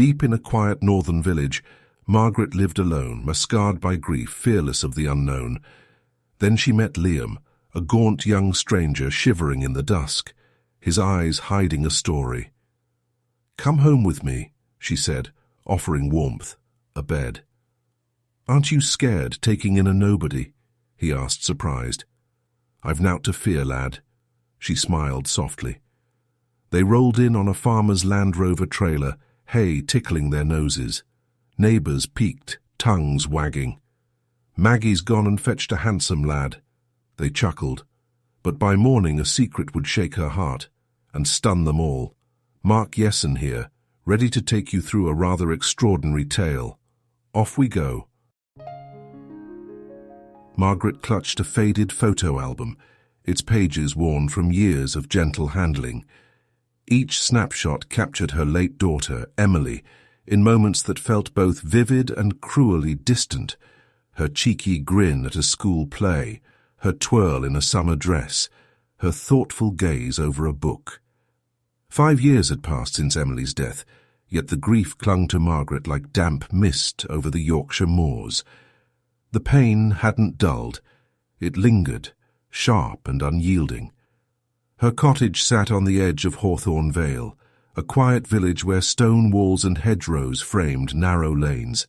Deep in a quiet northern village, Margaret lived alone, scarred by grief, fearless of the unknown. Then she met Liam, a gaunt young stranger shivering in the dusk, his eyes hiding a story. "Come home with me," she said, offering warmth, a bed. "Aren't you scared taking in a nobody?" he asked, surprised. "I've nowt to fear, lad." She smiled softly. They rolled in on a farmer's Land Rover trailer, hay tickling their noses. Neighbours peeked, tongues wagging. "Maggie's gone and fetched a handsome lad." They chuckled. But by morning a secret would shake her heart and stun them all. Mark Yessen here, ready to take you through a rather extraordinary tale. Off we go. Margaret clutched a faded photo album, its pages worn from years of gentle handling. Each snapshot captured her late daughter, Emily, in moments that felt both vivid and cruelly distant. Her cheeky grin at a school play, her twirl in a summer dress, her thoughtful gaze over a book. 5 years had passed since Emily's death, yet the grief clung to Margaret like damp mist over the Yorkshire moors. The pain hadn't dulled. It lingered, sharp and unyielding. Her cottage sat on the edge of Hawthorn Vale, a quiet village where stone walls and hedgerows framed narrow lanes.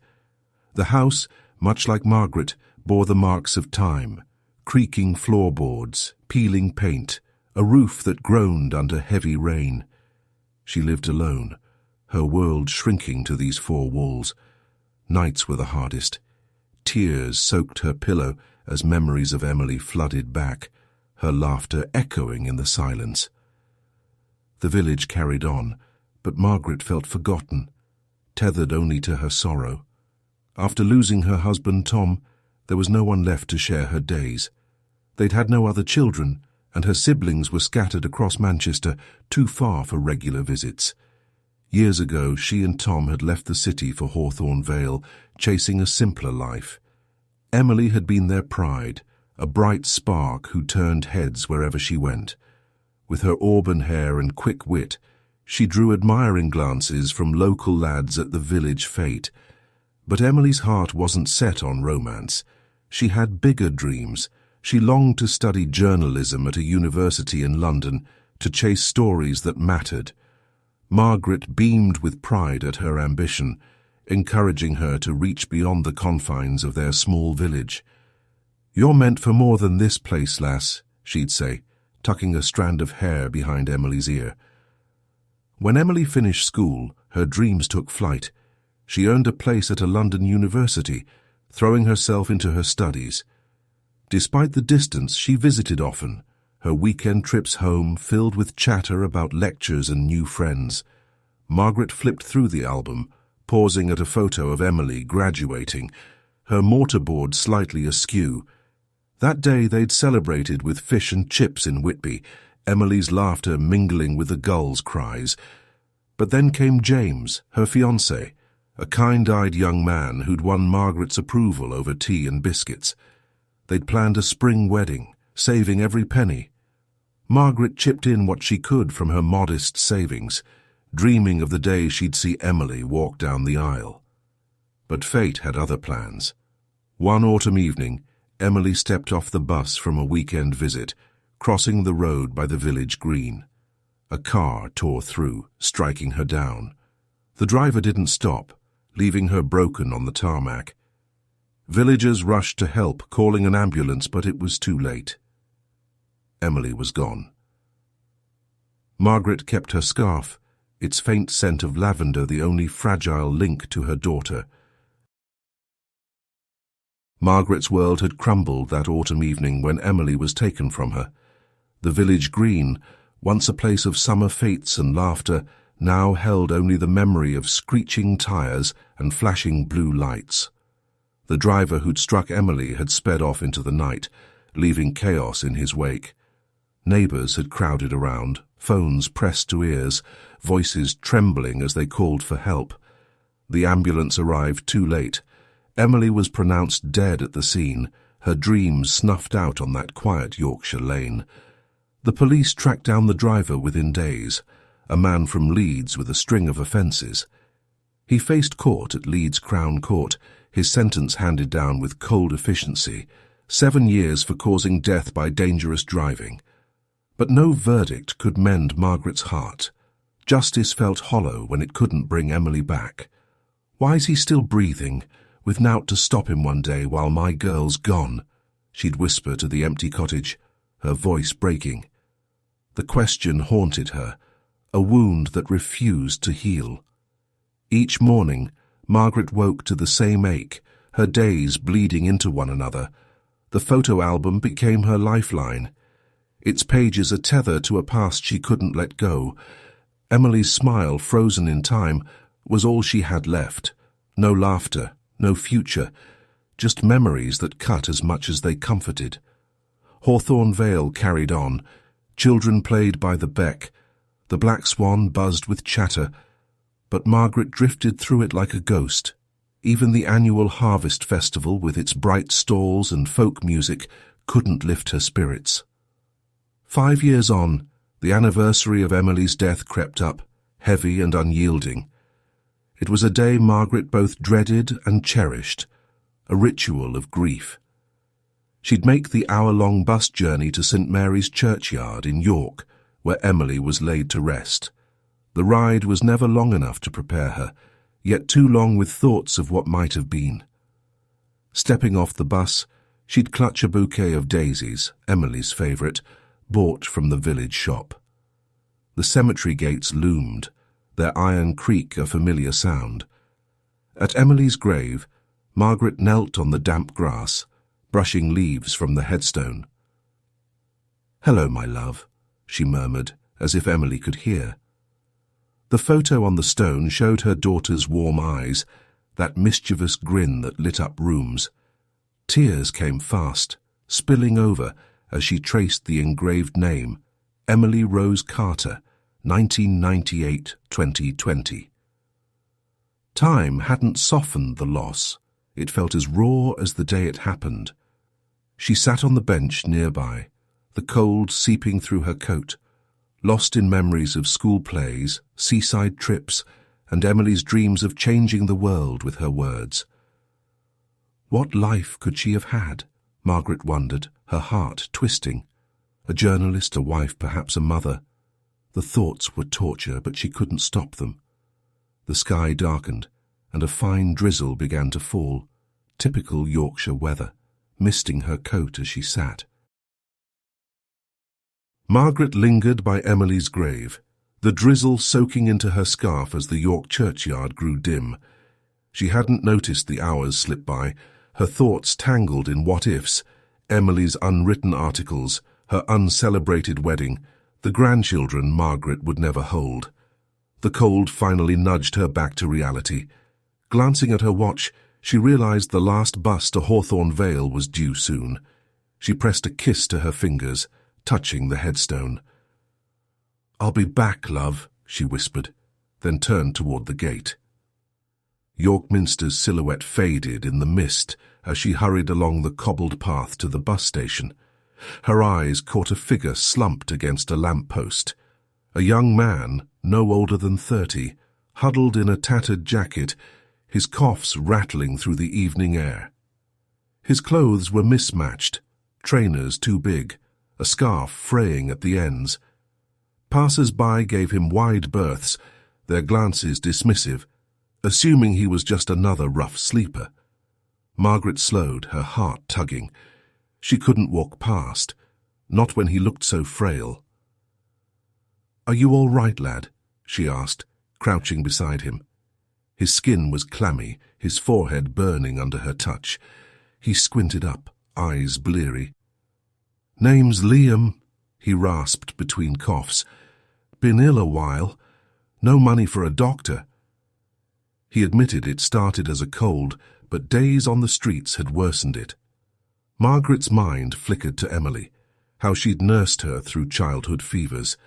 The house, much like Margaret, bore the marks of time, creaking floorboards, peeling paint, a roof that groaned under heavy rain. She lived alone, her world shrinking to these 4 walls. Nights were the hardest. Tears soaked her pillow as memories of Emily flooded back, her laughter echoing in the silence. The village carried on, but Margaret felt forgotten, tethered only to her sorrow. After losing her husband Tom, there was no one left to share her days. They'd had no other children, and her siblings were scattered across Manchester, too far for regular visits. Years ago, she and Tom had left the city for Hawthorn Vale, chasing a simpler life. Emily had been their pride, a bright spark who turned heads wherever she went. With her auburn hair and quick wit, she drew admiring glances from local lads at the village fete. But Emily's heart wasn't set on romance. She had bigger dreams. She longed to study journalism at a university in London, to chase stories that mattered. Margaret beamed with pride at her ambition, encouraging her to reach beyond the confines of their small village. "You're meant for more than this place, lass," she'd say, tucking a strand of hair behind Emily's ear. When Emily finished school, her dreams took flight. She earned a place at a London university, throwing herself into her studies. Despite the distance, she visited often, her weekend trips home filled with chatter about lectures and new friends. Margaret flipped through the album, pausing at a photo of Emily graduating, her mortarboard slightly askew. That day they'd celebrated with fish and chips in Whitby, Emily's laughter mingling with the gulls' cries. But then came James, her fiancé, a kind-eyed young man who'd won Margaret's approval over tea and biscuits. They'd planned a spring wedding, saving every penny. Margaret chipped in what she could from her modest savings, dreaming of the day she'd see Emily walk down the aisle. But fate had other plans. One autumn evening, Emily stepped off the bus from a weekend visit, crossing the road by the village green. A car tore through, striking her down. The driver didn't stop, leaving her broken on the tarmac. Villagers rushed to help, calling an ambulance, but it was too late. Emily was gone. Margaret kept her scarf, its faint scent of lavender the only fragile link to her daughter. Margaret's world had crumbled that autumn evening when Emily was taken from her. The village green, once a place of summer fetes and laughter, now held only the memory of screeching tires and flashing blue lights. The driver who'd struck Emily had sped off into the night, leaving chaos in his wake. Neighbours had crowded around, phones pressed to ears, voices trembling as they called for help. The ambulance arrived too late. Emily was pronounced dead at the scene, her dreams snuffed out on that quiet Yorkshire lane. The police tracked down the driver within days, a man from Leeds with a string of offences. He faced court at Leeds Crown Court, his sentence handed down with cold efficiency, 7 years for causing death by dangerous driving. But no verdict could mend Margaret's heart. Justice felt hollow when it couldn't bring Emily back. "Why's he still breathing, with nought to stop him one day while my girl's gone?" she'd whisper to the empty cottage, her voice breaking. The question haunted her, a wound that refused to heal. Each morning, Margaret woke to the same ache, her days bleeding into one another. The photo album became her lifeline, its pages a tether to a past she couldn't let go. Emily's smile, frozen in time, was all she had left. No laughter, no future, just memories that cut as much as they comforted. Hawthorn Vale carried on. Children played by the beck. The black swan buzzed with chatter, but Margaret drifted through it like a ghost. Even the annual harvest festival, with its bright stalls and folk music, couldn't lift her spirits. 5 years on, the anniversary of Emily's death crept up, heavy and unyielding. It was a day Margaret both dreaded and cherished, a ritual of grief. She'd make the hour-long bus journey to St. Mary's churchyard in York, where Emily was laid to rest. The ride was never long enough to prepare her, yet too long with thoughts of what might have been. Stepping off the bus, she'd clutch a bouquet of daisies, Emily's favourite, bought from the village shop. The cemetery gates loomed, their iron creak a familiar sound. At Emily's grave, Margaret knelt on the damp grass, brushing leaves from the headstone. "Hello, my love," she murmured, as if Emily could hear. The photo on the stone showed her daughter's warm eyes, that mischievous grin that lit up rooms. Tears came fast, spilling over as she traced the engraved name, Emily Rose Carter, 1998-2020. Time hadn't softened the loss. It felt as raw as the day it happened. She sat on the bench nearby, the cold seeping through her coat, lost in memories of school plays, seaside trips, and Emily's dreams of changing the world with her words. What life could she have had? Margaret wondered, her heart twisting. A journalist, a wife, perhaps a mother. The thoughts were torture, but she couldn't stop them. The sky darkened, and a fine drizzle began to fall, typical Yorkshire weather, misting her coat as she sat. Margaret lingered by Emily's grave, the drizzle soaking into her scarf as the York churchyard grew dim. She hadn't noticed the hours slip by, her thoughts tangled in what-ifs, Emily's unwritten articles, her uncelebrated wedding, the grandchildren Margaret would never hold. The cold finally nudged her back to reality. Glancing at her watch, she realized the last bus to Hawthorn Vale was due soon. She pressed a kiss to her fingers, touching the headstone. "I'll be back, love," she whispered, then turned toward the gate. York Minster's silhouette faded in the mist as she hurried along the cobbled path to the bus station. Her eyes caught a figure slumped against a lamp-post. A young man, no older than 30, huddled in a tattered jacket, his coughs rattling through the evening air. His clothes were mismatched, trainers too big, a scarf fraying at the ends. Passers-by gave him wide berths, their glances dismissive, assuming he was just another rough sleeper. Margaret slowed, her heart tugging. She couldn't walk past, not when he looked so frail. "Are you all right, lad?" she asked, crouching beside him. His skin was clammy, his forehead burning under her touch. He squinted up, eyes bleary. "Name's Liam," he rasped between coughs. "Been ill a while. No money for a doctor." He admitted it started as a cold, but days on the streets had worsened it. Margaret's mind flickered to Emily, how she'd nursed her through childhood fevers.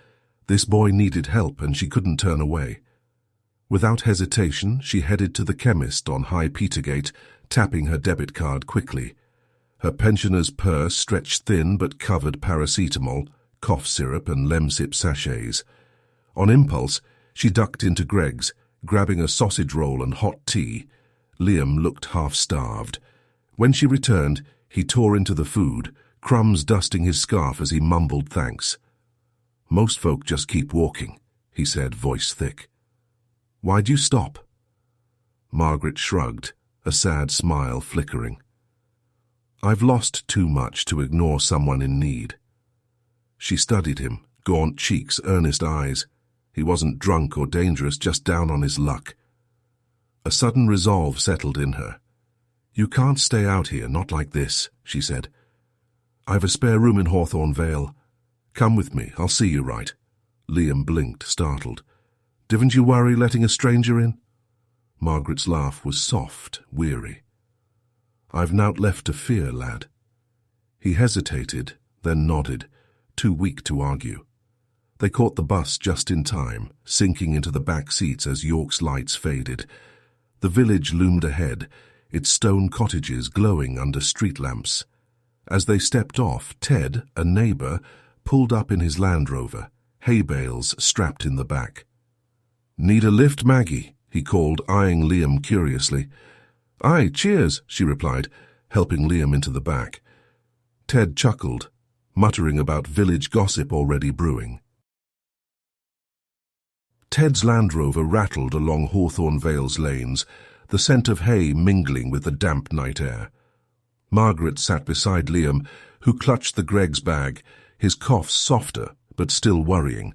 This boy needed help and she couldn't turn away. Without hesitation, she headed to the chemist on High Petergate, tapping her debit card quickly. Her pensioner's purse stretched thin but covered paracetamol, cough syrup and Lemsip sachets. On impulse, she ducked into Greg's, grabbing a sausage roll and hot tea. Liam looked half-starved. When she returned, he tore into the food, crumbs dusting his scarf as he mumbled thanks. "Most folk just keep walking," he said, voice thick. "Why'd you stop?" Margaret shrugged, a sad smile flickering. "I've lost too much to ignore someone in need." She studied him, gaunt cheeks, earnest eyes. He wasn't drunk or dangerous, just down on his luck. A sudden resolve settled in her. "You can't stay out here, not like this," she said. "I've a spare room in Hawthorn Vale. Come with me, I'll see you right." Liam blinked, startled. "Didn't you worry letting a stranger in?" Margaret's laugh was soft, weary. "I've nowt left to fear, lad." He hesitated, then nodded, too weak to argue. They caught the bus just in time, sinking into the back seats as York's lights faded. The village loomed ahead, its stone cottages glowing under street lamps. As they stepped off, Ted, a neighbour, pulled up in his Land Rover, hay bales strapped in the back. "Need a lift, Maggie?" he called, eyeing Liam curiously. "Aye, cheers," she replied, helping Liam into the back. Ted chuckled, muttering about village gossip already brewing. Ted's Land Rover rattled along Hawthorn Vale's lanes, the scent of hay mingling with the damp night air. Margaret sat beside Liam, who clutched the Greg's bag, his coughs softer but still worrying.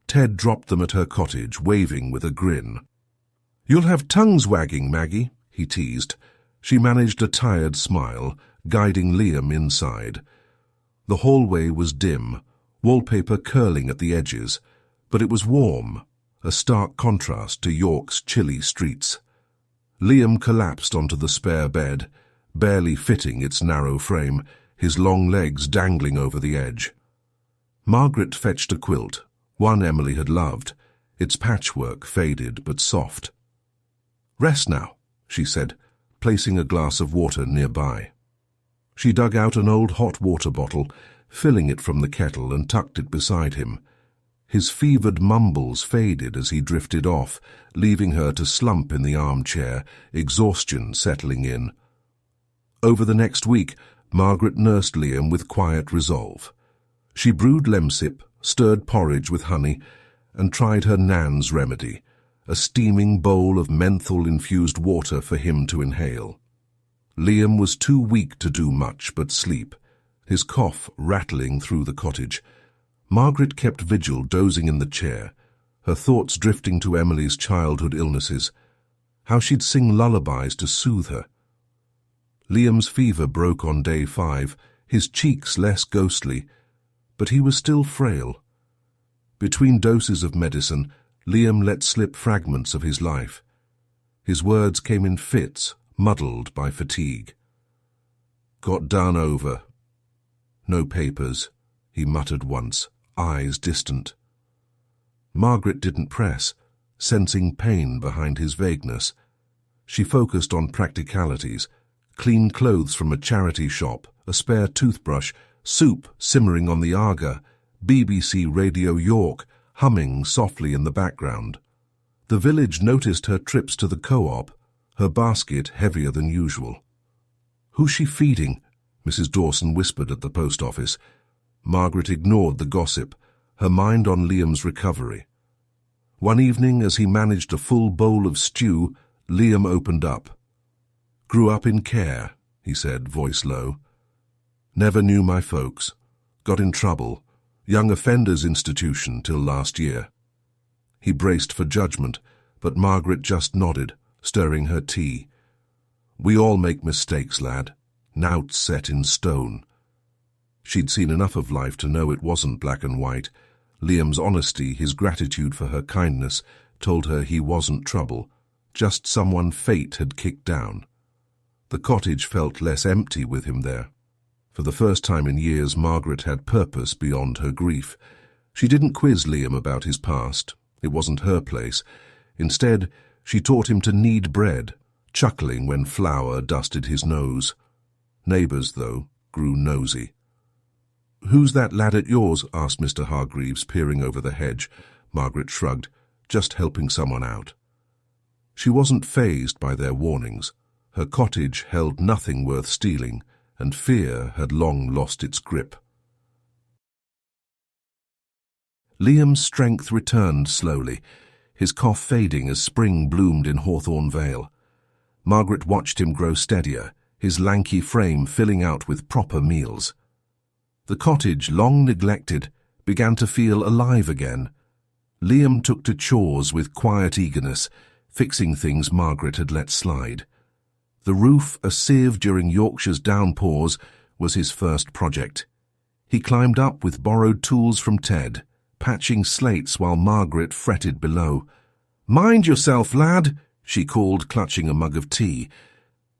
Ted dropped them at her cottage, waving with a grin. "You'll have tongues wagging, Maggie," he teased. She managed a tired smile, guiding Liam inside. The hallway was dim, wallpaper curling at the edges, but it was warm, a stark contrast to York's chilly streets. Liam collapsed onto the spare bed, barely fitting its narrow frame, his long legs dangling over the edge. Margaret fetched a quilt, one Emily had loved, its patchwork faded but soft. "Rest now," she said, placing a glass of water nearby. She dug out an old hot water bottle, filling it from the kettle, and tucked it beside him. His fevered mumbles faded as he drifted off, leaving her to slump in the armchair, exhaustion settling in. Over the next week, Margaret nursed Liam with quiet resolve. She brewed lemsip, stirred porridge with honey, and tried her Nan's remedy, a steaming bowl of menthol-infused water for him to inhale. Liam was too weak to do much but sleep, his cough rattling through the cottage. Margaret kept vigil, dozing in the chair, her thoughts drifting to Emily's childhood illnesses, how she'd sing lullabies to soothe her. Liam's fever broke on day 5, his cheeks less ghostly, but he was still frail. Between doses of medicine, Liam let slip fragments of his life. His words came in fits, muddled by fatigue. "Got done over. No papers," he muttered once, eyes distant. Margaret didn't press, sensing pain behind his vagueness. She focused on practicalities, clean clothes from a charity shop, a spare toothbrush, soup simmering on the Aga, BBC Radio York humming softly in the background. The village noticed her trips to the co-op, her basket heavier than usual. "Who's she feeding?" Mrs. Dawson whispered at the post office. Margaret ignored the gossip, her mind on Liam's recovery. One evening, as he managed a full bowl of stew, Liam opened up. "Grew up in care," he said, voice low. "Never knew my folks. Got in trouble. Young offenders institution till last year." He braced for judgment, but Margaret just nodded, stirring her tea. "We all make mistakes, lad. Nowt's set in stone." She'd seen enough of life to know it wasn't black and white. Liam's honesty, his gratitude for her kindness, told her he wasn't trouble, just someone fate had kicked down. The cottage felt less empty with him there. For the first time in years, Margaret had purpose beyond her grief. She didn't quiz Liam about his past. It wasn't her place. Instead, she taught him to knead bread, chuckling when flour dusted his nose. Neighbours, though, grew nosy. "Who's that lad at yours?" asked Mr. Hargreaves, peering over the hedge. Margaret shrugged. "Just helping someone out." She wasn't fazed by their warnings. Her cottage held nothing worth stealing, and fear had long lost its grip. Liam's strength returned slowly, his cough fading as spring bloomed in Hawthorn Vale. Margaret watched him grow steadier, his lanky frame filling out with proper meals. The cottage, long neglected, began to feel alive again. Liam took to chores with quiet eagerness, fixing things Margaret had let slide. The roof, a sieve during Yorkshire's downpours, was his first project. He climbed up with borrowed tools from Ted, patching slates while Margaret fretted below. "Mind yourself, lad," she called, clutching a mug of tea.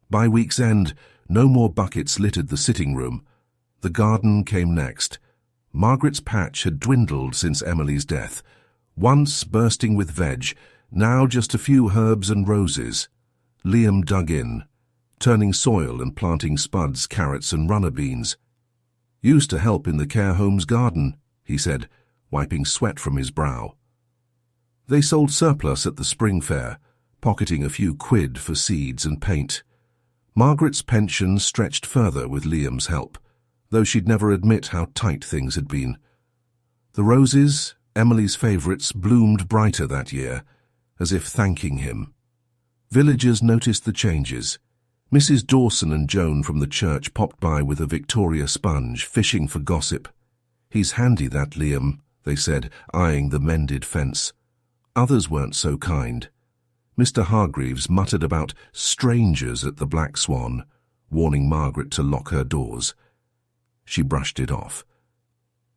By week's end, no more buckets littered the sitting room. The garden came next. Margaret's patch had dwindled since Emily's death, once bursting with veg, now just a few herbs and roses. Liam dug in, turning soil and planting spuds, carrots and runner beans. "Used to help in the care home's garden," he said, wiping sweat from his brow. They sold surplus at the spring fair, pocketing a few quid for seeds and paint. Margaret's pension stretched further with Liam's help, though she'd never admit how tight things had been. The roses, Emily's favourites, bloomed brighter that year, as if thanking him. Villagers noticed the changes. Mrs. Dawson and Joan from the church popped by with a Victoria sponge, fishing for gossip. "He's handy, that Liam," they said, eyeing the mended fence. Others weren't so kind. Mr. Hargreaves muttered about strangers at the Black Swan, warning Margaret to lock her doors. She brushed it off.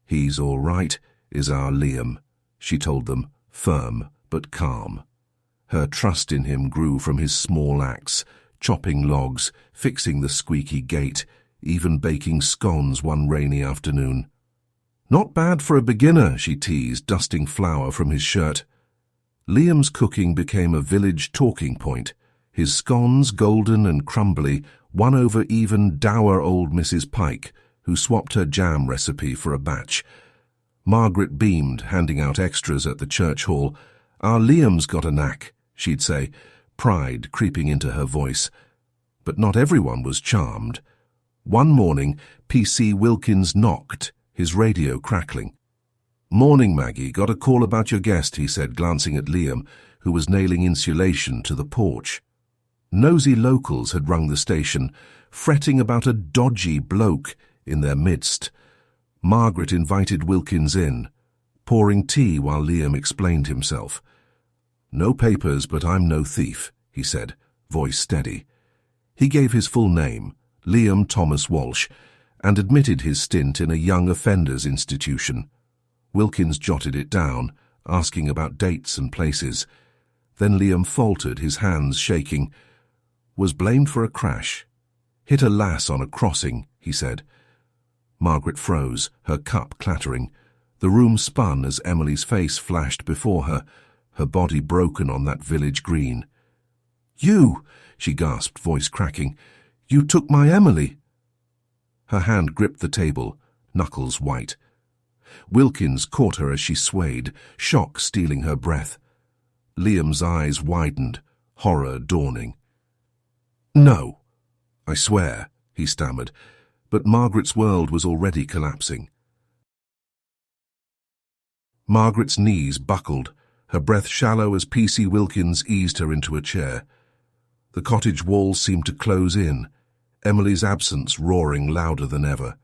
"He's all right, is our Liam," she told them, firm but calm. Her trust in him grew from his small acts, chopping logs, fixing the squeaky gate, even baking scones one rainy afternoon. "Not bad for a beginner," she teased, dusting flour from his shirt. Liam's cooking became a village talking point, his scones golden and crumbly, won over even dour old Mrs. Pike, who swapped her jam recipe for a batch. Margaret beamed, handing out extras at the church hall. "Our Liam's got a knack," she'd say, pride creeping into her voice. But not everyone was charmed. One morning, P.C. Wilkins knocked, his radio crackling. "Morning, Maggie. Got a call about your guest," he said, glancing at Liam, who was nailing insulation to the porch. Nosy locals had rung the station, fretting about a dodgy bloke in their midst. Margaret invited Wilkins in, pouring tea while Liam explained himself. "No papers, but I'm no thief," he said, voice steady. He gave his full name, Liam Thomas Walsh, and admitted his stint in a young offenders institution. Wilkins jotted it down, asking about dates and places. Then Liam faltered, his hands shaking. "Was blamed for a crash. Hit a lass on a crossing," he said. Margaret froze, her cup clattering. The room spun as Emily's face flashed before her, her body broken on that village green. "You!" she gasped, voice cracking. "You took my Emily!" Her hand gripped the table, knuckles white. Wilkins caught her as she swayed, shock stealing her breath. Liam's eyes widened, horror dawning. "No, I swear," he stammered, but Margaret's world was already collapsing. Margaret's knees buckled, her breath shallow as P.C. Wilkins eased her into a chair. The cottage walls seemed to close in, Emily's absence roaring louder than ever.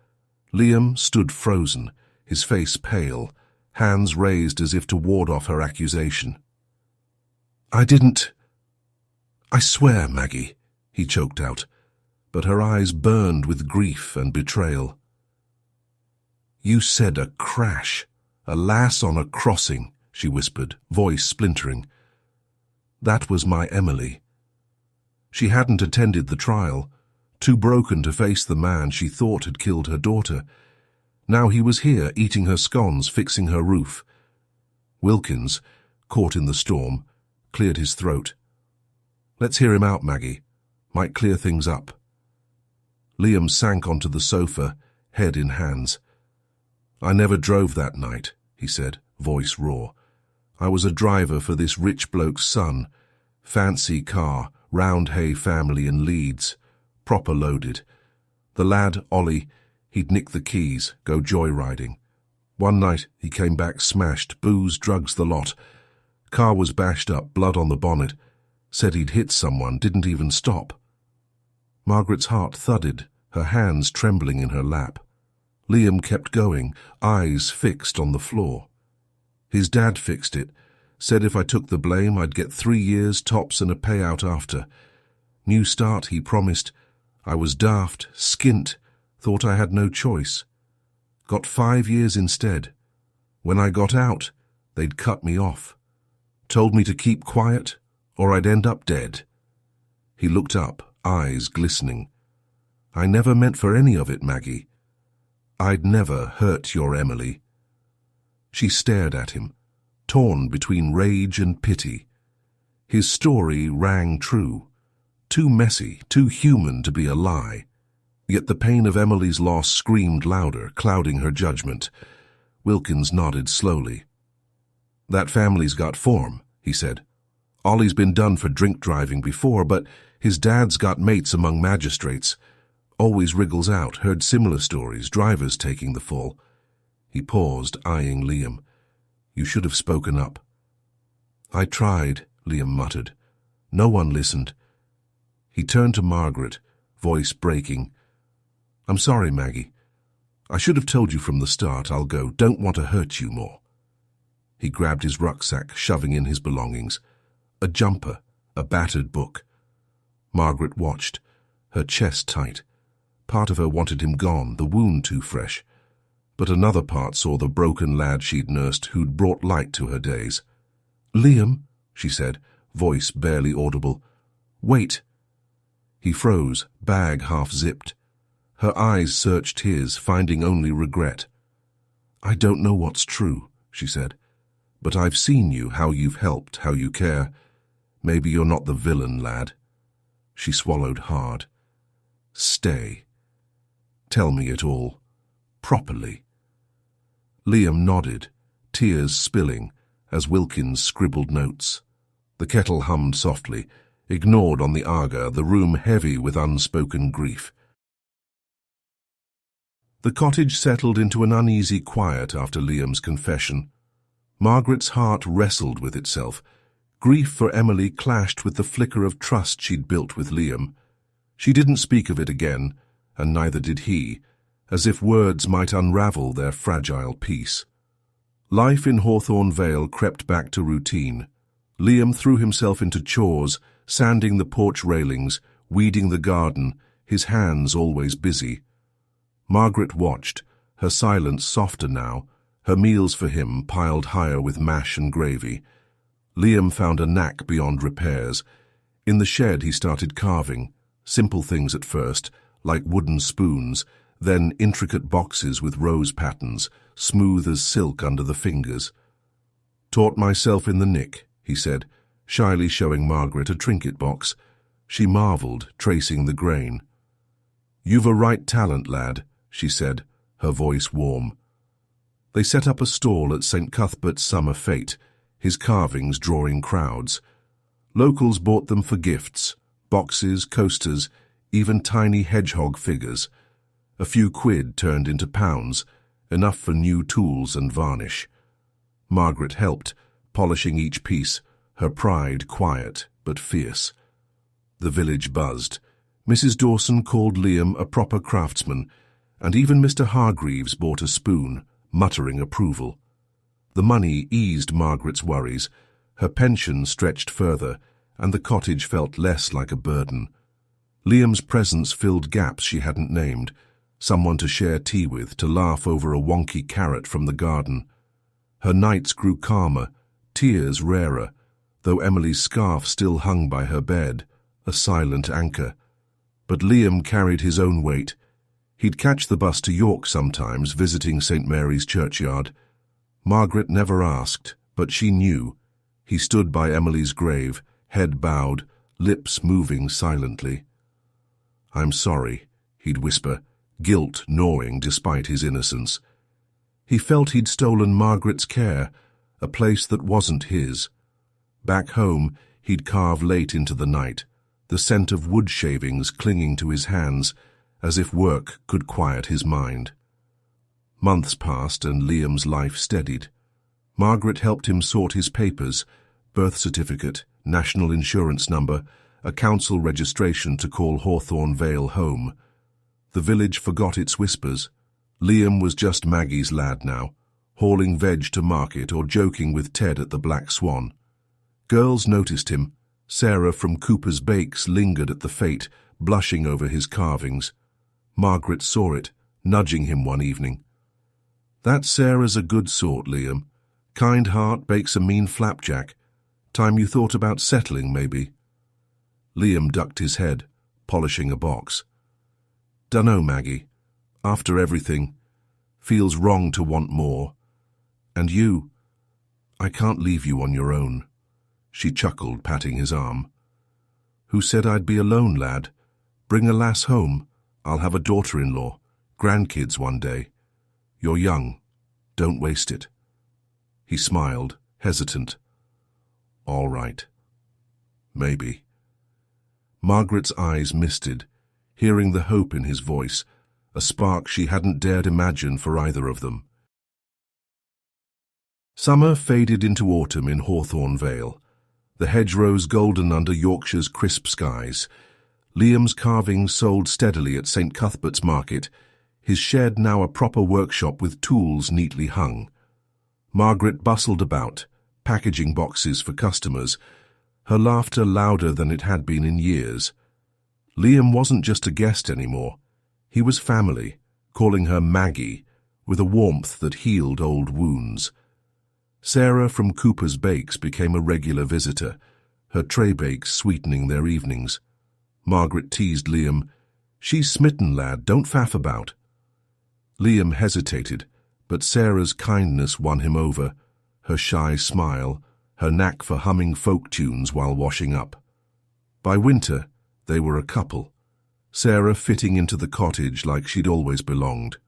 Liam stood frozen, his face pale, hands raised as if to ward off her accusation. "I didn't... I swear, Maggie," he choked out, but her eyes burned with grief and betrayal. "You said a crash, a lass on a crossing," she whispered, voice splintering. "That was my Emily." She hadn't attended the trial, too broken to face the man she thought had killed her daughter. Now he was here, eating her scones, fixing her roof. Wilkins, caught in the storm, cleared his throat. "Let's hear him out, Maggie. Might clear things up." Liam sank onto the sofa, head in hands. "I never drove that night," he said, voice raw. "I was a driver for this rich bloke's son. Fancy car, round hay family in Leeds. Proper loaded. The lad, Ollie, he'd nick the keys, go joyriding. One night he came back smashed, booze, drugs, the lot. Car was bashed up, blood on the bonnet. Said he'd hit someone, didn't even stop. Margaret's heart thudded, her hands trembling in her lap. Liam kept going, eyes fixed on the floor. His dad fixed it, said if I took the blame I'd get 3 years tops and a payout after. New start, he promised. I was daft, skint, thought I had no choice. Got 5 years instead. When I got out, they'd cut me off. Told me to keep quiet, or I'd end up dead. He looked up, eyes glistening. I never meant for any of it, Maggie. I'd never hurt your Emily. She stared at him, torn between rage and pity. His story rang true. Too messy, too human to be a lie. Yet the pain of Emily's loss screamed louder, clouding her judgment. Wilkins nodded slowly. That family's got form, he said. Ollie's been done for drink driving before, but his dad's got mates among magistrates. Always wriggles out, heard similar stories, drivers taking the fall. He paused, eyeing Liam. You should have spoken up. I tried, Liam muttered. No one listened. He turned to Margaret, voice breaking. I'm sorry, Maggie. I should have told you from the start. I'll go. Don't want to hurt you more. He grabbed his rucksack, shoving in his belongings. A jumper, a battered book. Margaret watched, her chest tight. Part of her wanted him gone, the wound too fresh. But another part saw the broken lad she'd nursed who'd brought light to her days. Liam, she said, voice barely audible. Wait. He froze, bag half-zipped. Her eyes searched his, finding only regret. I don't know what's true, she said. But I've seen you, how you've helped, how you care. Maybe you're not the villain, lad. She swallowed hard. Stay. Tell me it all. Properly. Liam nodded, tears spilling, as Wilkins scribbled notes. The kettle hummed softly, ignored on the Aga, the room heavy with unspoken grief. The cottage settled into an uneasy quiet after Liam's confession. Margaret's heart wrestled with itself. Grief for Emily clashed with the flicker of trust she'd built with Liam. She didn't speak of it again, and neither did he, as if words might unravel their fragile peace. Life in Hawthorn Vale crept back to routine. Liam threw himself into chores, sanding the porch railings, weeding the garden, his hands always busy. Margaret watched, her silence softer now, her meals for him piled higher with mash and gravy. Liam found a knack beyond repairs. In the shed he started carving, simple things at first, like wooden spoons, then intricate boxes with rose patterns, smooth as silk under the fingers. Taught myself in the nick, he said, shyly showing Margaret a trinket box. She marvelled, tracing the grain. You've a right talent, lad, she said, her voice warm. They set up a stall at St. Cuthbert's summer fete, his carvings drawing crowds. Locals bought them for gifts, boxes, coasters, even tiny hedgehog figures. A few quid turned into pounds, enough for new tools and varnish. Margaret helped, polishing each piece, her pride quiet but fierce. The village buzzed. Mrs. Dawson called Liam a proper craftsman, and even Mr. Hargreaves bought a spoon, muttering approval. The money eased Margaret's worries. Her pension stretched further, and the cottage felt less like a burden. Liam's presence filled gaps she hadn't named, someone to share tea with, to laugh over a wonky carrot from the garden. Her nights grew calmer, tears rarer, though Emily's scarf still hung by her bed, a silent anchor. But Liam carried his own weight. He'd catch the bus to York sometimes, visiting St. Mary's churchyard. Margaret never asked, but she knew. He stood by Emily's grave, head bowed, lips moving silently. I'm sorry, he'd whisper, guilt gnawing despite his innocence. He felt he'd stolen Margaret's care, a place that wasn't his. Back home, He'd carve late into the night, the scent of wood shavings clinging to his hands, as if work could quiet his mind. Months passed and Liam's life steadied. Margaret helped him sort his papers, birth certificate, national insurance number, a council registration to call Hawthorn Vale home. The village forgot its whispers. Liam was just Maggie's lad now, hauling veg to market or joking with Ted at the Black Swan. Girls noticed him. Sarah from Cooper's Bakes lingered at the fete, blushing over his carvings. Margaret saw it, nudging him one evening. "That Sarah's a good sort, Liam. Kind heart bakes a mean flapjack. Time you thought about settling, maybe." Liam ducked his head, polishing a box. "Dunno, Maggie. After everything, feels wrong to want more. And you, I can't leave you on your own." She chuckled, patting his arm. "Who said I'd be alone, lad? Bring a lass home. I'll have a daughter-in-law, grandkids one day. You're young. Don't waste it." He smiled, hesitant. "All right. Maybe." Margaret's eyes misted, hearing the hope in his voice, a spark she hadn't dared imagine for either of them. Summer faded into autumn in Hawthorn Vale, the hedgerows golden under Yorkshire's crisp skies. Liam's carvings sold steadily at St. Cuthbert's Market, his shed now a proper workshop with tools neatly hung. Margaret bustled about, packaging boxes for customers, her laughter louder than it had been in years. Liam wasn't just a guest anymore. He was family, calling her Maggie, with a warmth that healed old wounds. Sarah from Cooper's Bakes became a regular visitor, her tray bakes sweetening their evenings. Margaret teased Liam, "She's smitten, lad, don't faff about." Liam hesitated, but Sarah's kindness won him over, her shy smile, her knack for humming folk tunes while washing up. By winter, they were a couple, Sarah fitting into the cottage like she'd always belonged.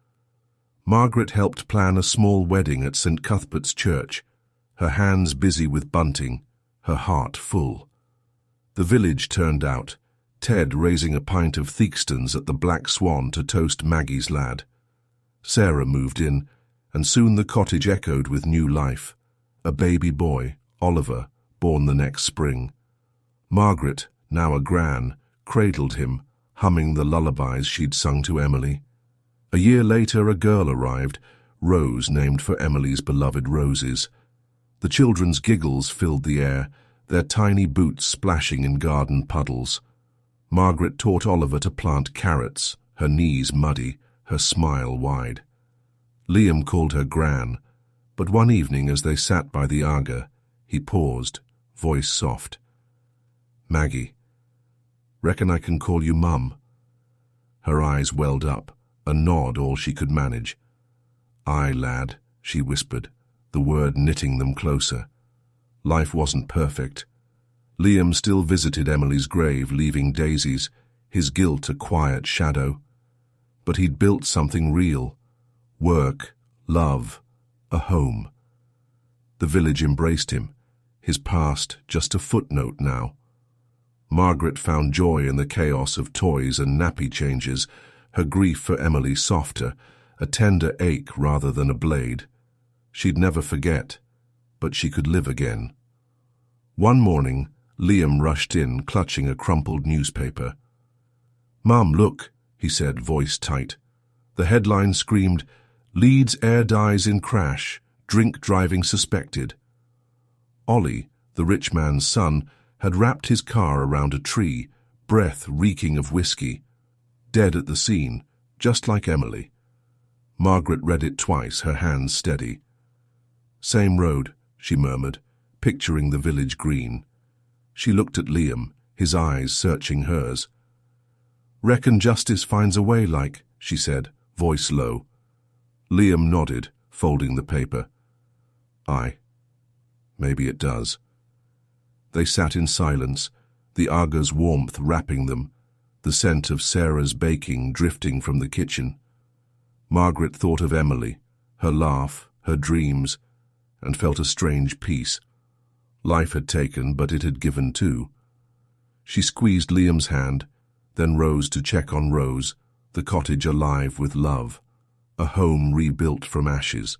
Margaret helped plan a small wedding at St. Cuthbert's Church, her hands busy with bunting, her heart full. The village turned out, Ted raising a pint of Theakston's at the Black Swan to toast Maggie's lad. Sarah moved in, and soon the cottage echoed with new life. A baby boy, Oliver, born the next spring. Margaret, now a gran, cradled him, humming the lullabies she'd sung to Emily. A year later a girl arrived, Rose, named for Emily's beloved roses. The children's giggles filled the air, their tiny boots splashing in garden puddles. Margaret taught Oliver to plant carrots, her knees muddy, her smile wide. Liam called her Gran, but one evening as they sat by the Aga, he paused, voice soft. "Maggie, reckon I can call you Mum?" Her eyes welled up, a nod all she could manage. "Aye, lad," she whispered, the word knitting them closer. Life wasn't perfect. Liam still visited Emily's grave, leaving daisies, his guilt a quiet shadow. But he'd built something real. Work, love, a home. The village embraced him, his past just a footnote now. Margaret found joy in the chaos of toys and nappy changes, her grief for Emily softer, a tender ache rather than a blade. She'd never forget, but she could live again. One morning, Liam rushed in, clutching a crumpled newspaper. "Mum, look," he said, voice tight. The headline screamed, "Leeds heir dies in crash, drink driving suspected." Ollie, the rich man's son, had wrapped his car around a tree, breath reeking of whiskey. Dead at the scene, just like Emily. Margaret read it twice, her hands steady. "Same road," she murmured, picturing the village green. She looked at Liam, his eyes searching hers. "Reckon justice finds a way like," she said, voice low. Liam nodded, folding the paper. "Aye, maybe it does." They sat in silence, the Aga's warmth wrapping them, the scent of Sarah's baking drifting from the kitchen. Margaret thought of Emily, her laugh, her dreams, and felt a strange peace. Life had taken, but it had given too. She squeezed Liam's hand, then rose to check on Rose, the cottage alive with love, a home rebuilt from ashes.